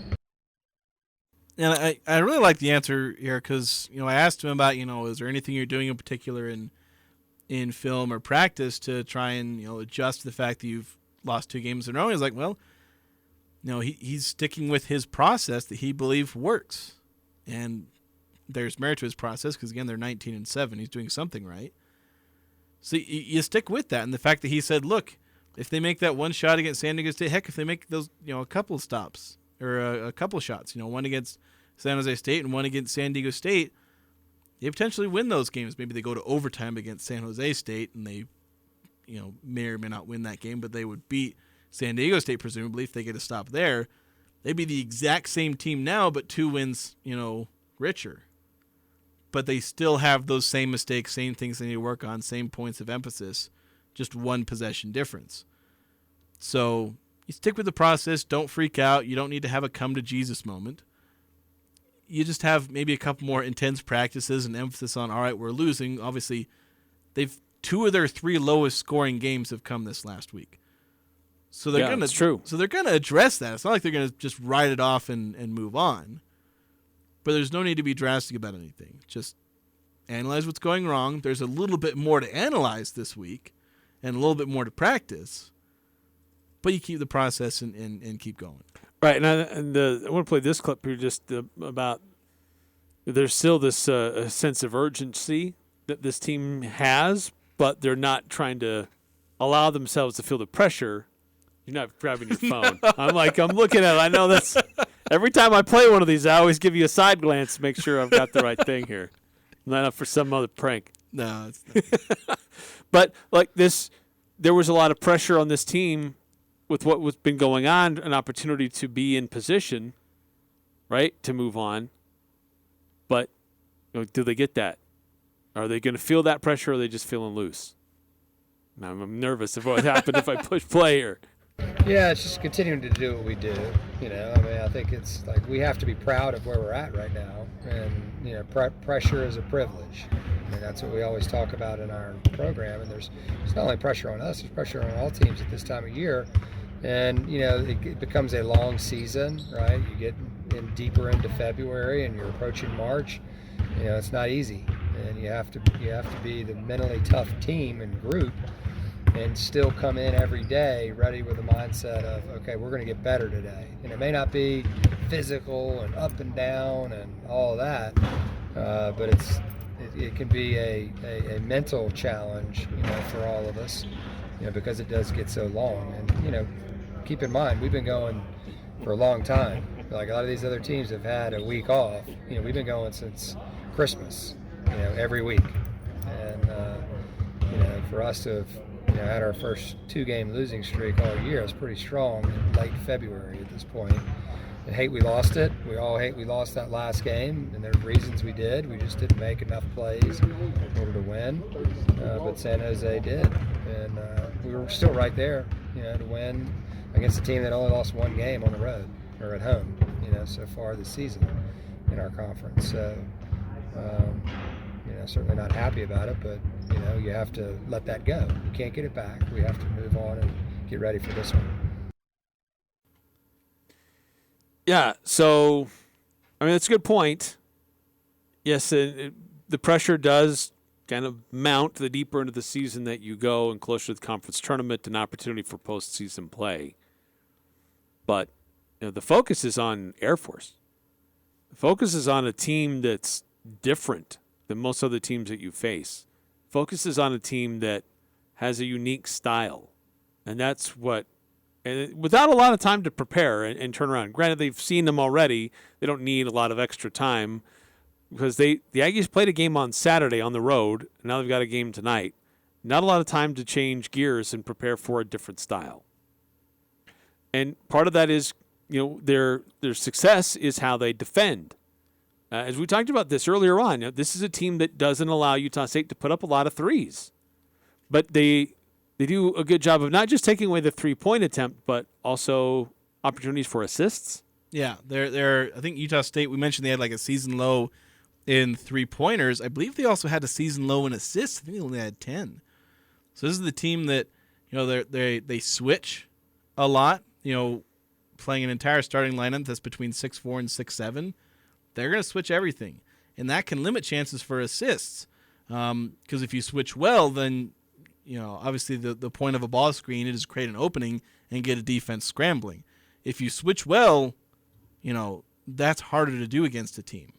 And I really like the answer here because, I asked him about, is there anything you're doing in particular in film or practice to try and, adjust to the fact that you've lost 2 games in a row? He's like, well, he's sticking with his process that he believes works. And there's merit to his process because, again, they're 19-7. He's doing something right. So you stick with that. And the fact that he said, look, if they make that one shot against San Diego State, heck, if they make those, a couple of stops or a couple of shots, one against San Jose State and one against San Diego State, they potentially win those games. Maybe they go to overtime against San Jose State and they, may or may not win that game, but they would beat San Diego State presumably if they get a stop there. They'd be the exact same team now, but 2 wins, richer. But they still have those same mistakes, same things they need to work on, same points of emphasis, just 1 possession difference. So you stick with the process. Don't freak out. You don't need to have a come to Jesus moment. You just have maybe a couple more intense practices and emphasis on, all right, we're losing. Obviously, 2 of their 3 lowest scoring games have come this last week. So they're that's true. So they're gonna address that. It's not like they're gonna just write it off and move on. But there's no need to be drastic about anything. Just analyze what's going wrong. There's a little bit more to analyze this week and a little bit more to practice. But you keep the process and keep going. Right, and I want to play this clip here just about there's still this a sense of urgency that this team has, but they're not trying to allow themselves to feel the pressure. You're not grabbing your phone. I'm looking at it. I know that's every time I play one of these, I always give you a side glance to make sure I've got the right thing here. I'm not up for some other prank. No, it's not. But like this, there was a lot of pressure on this team with what was been going on, an opportunity to be in position, right, to move on. But do they get that? Are they going to feel that pressure, or are they just feeling loose? Now, I'm nervous of what happened if I push play here. Yeah, it's just continuing to do what we do. I think it's like we have to be proud of where we're at right now. And, pressure is a privilege. That's what we always talk about in our program. And there's not only pressure on us, there's pressure on all teams at this time of year. And, it becomes a long season, right? You get in deeper into February and you're approaching March. It's not easy. And you have to be the mentally tough team and group and still come in every day ready with a mindset of, okay, we're going to get better today. And it may not be physical and up and down and all of that, but it can be a mental challenge, for all of us, because it does get so long. And, keep in mind, we've been going for a long time. Like a lot of these other teams have had a week off. We've been going since Christmas, every week. And, for us to have, had our first 2-game losing streak all year, it's pretty strong in late February at this point. And hate we lost it. We all hate we lost that last game, and there's reasons we did. We just didn't make enough plays in order to win. But San Jose did. And we were still right there, to win against a team that only lost 1 game on the road or at home, so far this season in our conference. So, certainly not happy about it, but, you have to let that go. You can't get it back. We have to move on and get ready for this one. Yeah, so, that's a good point. Yes, the pressure does kind of mount the deeper into the season that you go and closer to the conference tournament, an opportunity for postseason play. But, the focus is on Air Force. The focus is on a team that's different than most other teams that you face. Focuses on a team that has a unique style. And that's what, and without a lot of time to prepare and turn around. Granted, they've seen them already. They don't need a lot of extra time because the Aggies played a game on Saturday on the road. And now they've got a game tonight. Not a lot of time to change gears and prepare for a different style. And part of that is, their success is how they defend. As we talked about this earlier on, this is a team that doesn't allow Utah State to put up a lot of threes. But they do a good job of not just taking away the three-point attempt, but also opportunities for assists. Yeah, they're. I think Utah State, we mentioned they had like a season low in three-pointers. I believe they also had a season low in assists. I think they only had 10. So this is the team that, they switch a lot, playing an entire starting lineup that's between 6'4" and 6'7". They're going to switch everything, and that can limit chances for assists. Because if you switch well, then obviously the point of a ball screen is to create an opening and get a defense scrambling. If you switch well, that's harder to do against a team.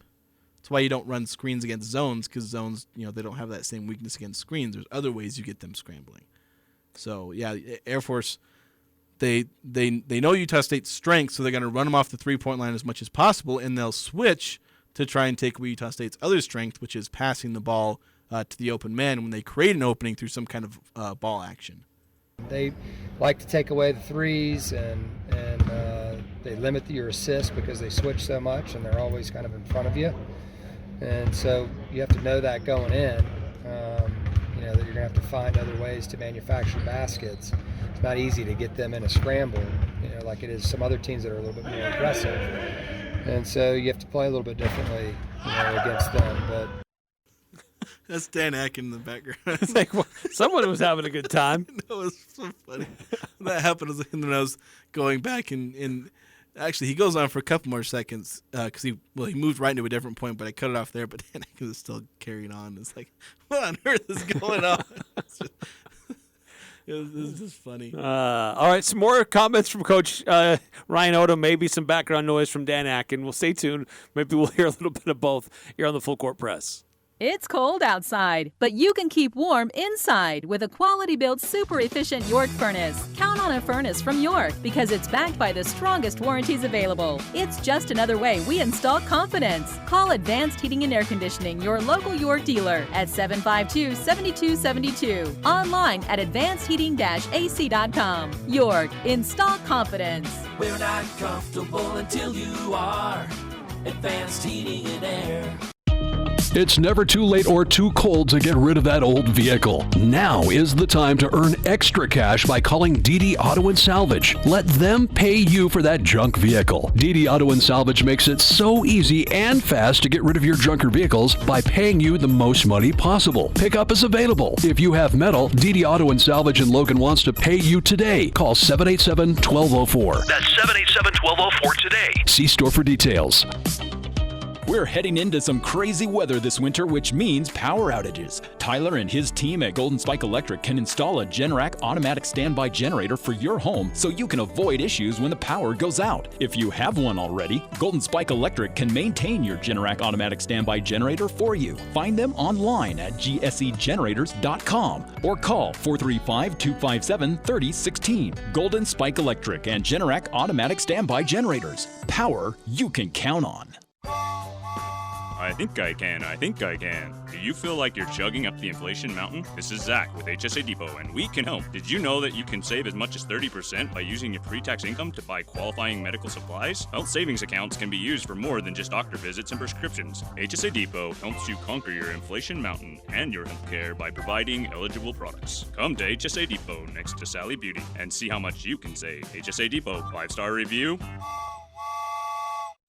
That's why you don't run screens against zones, because zones, they don't have that same weakness against screens. There's other ways you get them scrambling. So yeah, Air Force, they know Utah State's strength, so they're going to run them off the three-point line as much as possible, and they'll switch to try and take away Utah State's other strength, which is passing the ball to the open man when they create an opening through some kind of ball action. They like to take away the threes, and they limit your assists because they switch so much, and they're always kind of in front of you. And so you have to know that going in, that you're going to have to find other ways to manufacture baskets. It's not easy to get them in a scramble, like it is some other teams that are a little bit more aggressive. And so you have to play a little bit differently, against them. But that's Dan Akin in the background. It's like, well, someone was having a good time. That was so funny. That happened when I was going back and actually he goes on for a couple more seconds because he moved right into a different point, but I cut it off there. But Dan Akin is still carrying on. It's like, what on earth is going on? It was just funny. All right, some more comments from Coach Ryan Odom, maybe some background noise from Dan Akin. We'll stay tuned. Maybe we'll hear a little bit of both here on the Full Court Press. It's cold outside, but you can keep warm inside with a quality-built, super-efficient York furnace. Count on a furnace from York because it's backed by the strongest warranties available. It's just another way we install confidence. Call Advanced Heating and Air Conditioning, your local York dealer, at 752-7272. Online at advancedheating-ac.com. York, install confidence. We're not comfortable until you are. Advanced Heating and Air. It's never too late or too cold to get rid of that old vehicle. Now is the time to earn extra cash by calling DD Auto and Salvage. Let them pay you for that junk vehicle. DD Auto and Salvage makes it so easy and fast to get rid of your junker vehicles by paying you the most money possible. Pickup is available. If you have metal, DD Auto and Salvage in Logan wants to pay you today. Call 787-1204. That's 787-1204 today. See store for details. We're heading into some crazy weather this winter, which means power outages. Tyler and his team at Golden Spike Electric can install a Generac automatic standby generator for your home so you can avoid issues when the power goes out. If you have one already, Golden Spike Electric can maintain your Generac automatic standby generator for you. Find them online at gsegenerators.com or call 435-257-3016. Golden Spike Electric and Generac automatic standby generators. Power you can count on. I think I can. Do you feel like you're chugging up the inflation mountain? This is Zach with HSA Depot, and we can help. Did you know that you can save as much as 30% by using your pre-tax income to buy qualifying medical supplies? Health savings accounts can be used for more than just doctor visits and prescriptions. HSA Depot helps you conquer your inflation mountain and your health care by providing eligible products. Come to HSA Depot next to Sally Beauty and see how much you can save. HSA Depot, 5-star review.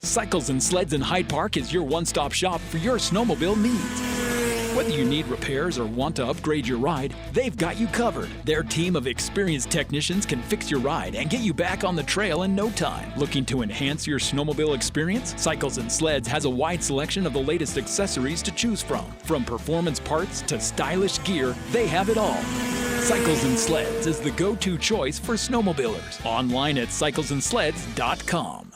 Cycles and Sleds in Hyde Park is your one-stop shop for your snowmobile needs. Whether you need repairs or want to upgrade your ride, they've got you covered. Their team of experienced technicians can fix your ride and get you back on the trail in no time. Looking to enhance your snowmobile experience? Cycles and Sleds has a wide selection of the latest accessories to choose from. From performance parts to stylish gear, they have it all. Cycles and Sleds is the go-to choice for snowmobilers. Online at cyclesandsleds.com.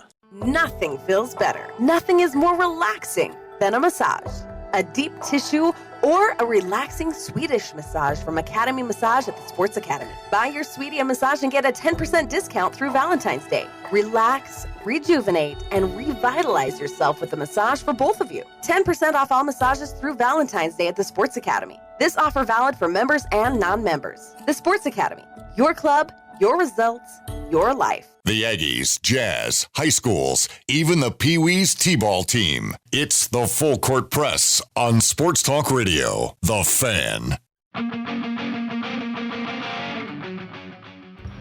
Nothing feels better. Nothing is more relaxing than a massage. a deep tissue, or a relaxing Swedish massage from Academy Massage at the Sports Academy. Buy your Sweetie a massage and get a 10% discount through Valentine's Day. Relax, rejuvenate, and revitalize yourself with a massage for both of you. 10% off all massages through Valentine's Day at the Sports Academy. This offer valid for members and non-members. The Sports Academy, your club, your results, your life. The Aggies, Jazz, high schools, even the Pee Wees T-ball team. It's the Full Court Press on Sports Talk Radio, The Fan.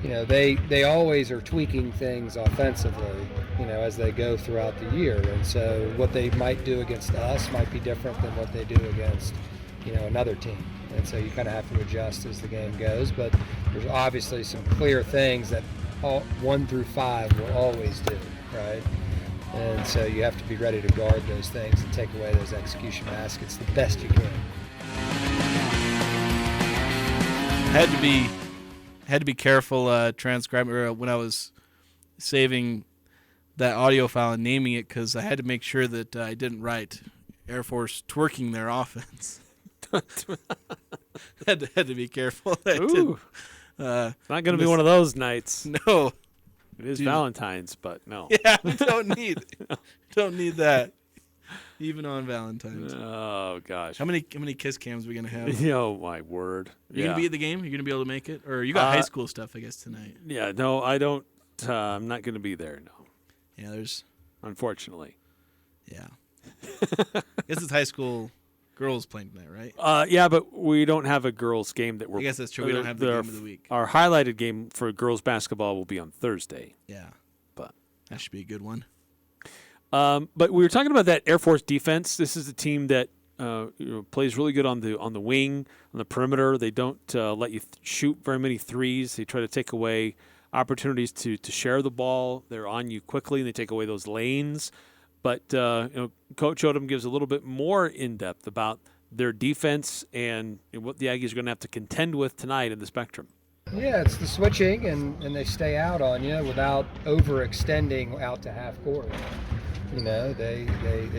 You know, they always are tweaking things offensively, you know, as they go throughout the year. And so what they might do against us might be different than what they do against, you know, another team. And so you kind of have to adjust as the game goes. But there's obviously some clear things that 1 through 5 will always do, right? And so you have to be ready to guard those things and take away those execution baskets the best you can. Had to be careful transcribing when I was saving that audio file and naming it, because I had to make sure that I didn't write Air Force twerking their offense. had to be careful. Ooh. It's not going to be one of those nights. No. It is Valentine's, but no. Yeah, don't need that. Even on Valentine's. Oh gosh. How many kiss cams are we gonna have? Oh my word. You gonna be at the game? You gonna be able to make it? Or you got high school stuff, I guess, tonight. Yeah, no, I don't I'm not gonna be there, no. Yeah, there's unfortunately. Yeah. I guess it's high school girls playing tonight, right? Yeah, but we don't have a girls game that we're. I guess that's true. We don't have the game of the week. Our highlighted game for girls basketball will be on Thursday. Yeah, but that should be a good one. But we were talking about that Air Force defense. This is a team that plays really good on the wing, on the perimeter. They don't let you shoot very many threes. They try to take away opportunities to share the ball. They're on you quickly, and they take away those lanes. But Coach Odom gives a little bit more in-depth about their defense and what the Aggies are going to have to contend with tonight in the Spectrum. Yeah, it's the switching, and they stay out on you without overextending out to half court. You know, they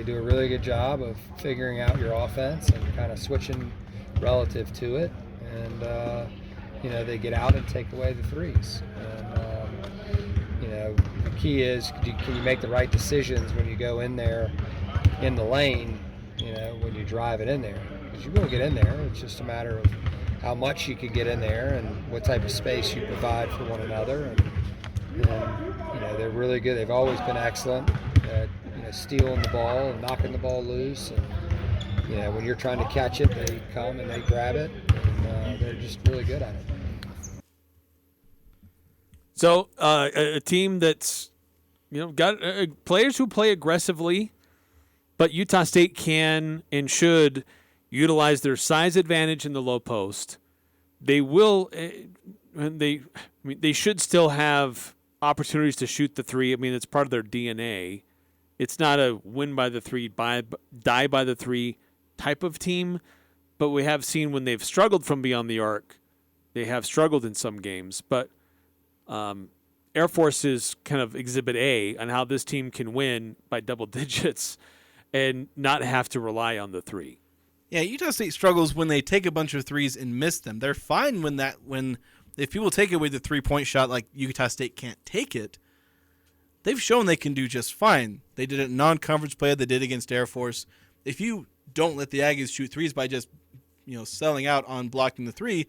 do a really good job of figuring out your offense and kind of switching relative to it. And, they get out and take away the threes. And, the key is, can you make the right decisions when you go in there in the lane, when you drive it in there? Because you will get in there. It's just a matter of how much you can get in there and what type of space you provide for one another. And they're really good. They've always been excellent at, stealing the ball and knocking the ball loose. And, when you're trying to catch it, they come and they grab it. And they're just really good at it. So a team that's, got players who play aggressively, but Utah State can and should utilize their size advantage in the low post. They will. They should still have opportunities to shoot the three. I mean, it's part of their DNA. It's not a win by the three, die by the three type of team, but we have seen when they've struggled from beyond the arc, they have struggled in some games. But Air Force is kind of exhibit A on how this team can win by double digits and not have to rely on the three. Yeah, Utah State struggles when they take a bunch of threes and miss them. They're fine when if people take away the 3-point shot like Utah State can't take it. They've shown they can do just fine. They did it in non-conference play. They did against Air Force. If you don't let the Aggies shoot threes by just selling out on blocking the three,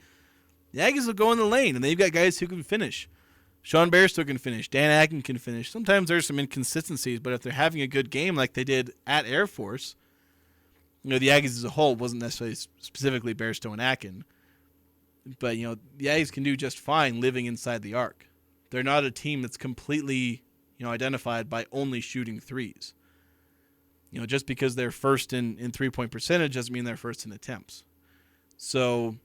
the Aggies will go in the lane, and they've got guys who can finish. Sean Bairstow can finish. Dan Agin can finish. Sometimes there's some inconsistencies, but if they're having a good game like they did at Air Force, the Aggies as a whole wasn't necessarily specifically Bairstow and Akin, but the Aggies can do just fine living inside the arc. They're not a team that's completely identified by only shooting threes. Just because they're first in 3-point percentage doesn't mean they're first in attempts. So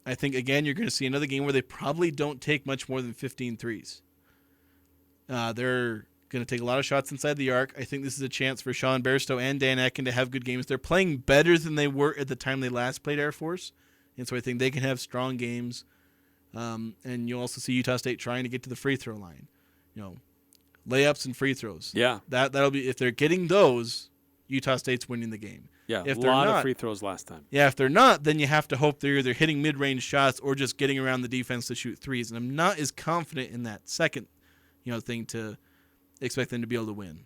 I think, again, you're going to see another game where they probably don't take much more than 15 threes. They're going to take a lot of shots inside the arc. I think this is a chance for Sean Bairstow and Dan Akin to have good games. They're playing better than they were at the time they last played Air Force, and so I think they can have strong games. And you'll also see Utah State trying to get to the free throw line. Layups and free throws. Yeah. That'll be, if they're getting those, Utah State's winning the game. Yeah, if a they're lot not, of free throws last time. Yeah, if they're not, then you have to hope they're either hitting mid-range shots or just getting around the defense to shoot threes. And I'm not as confident in that second, thing to expect them to be able to win.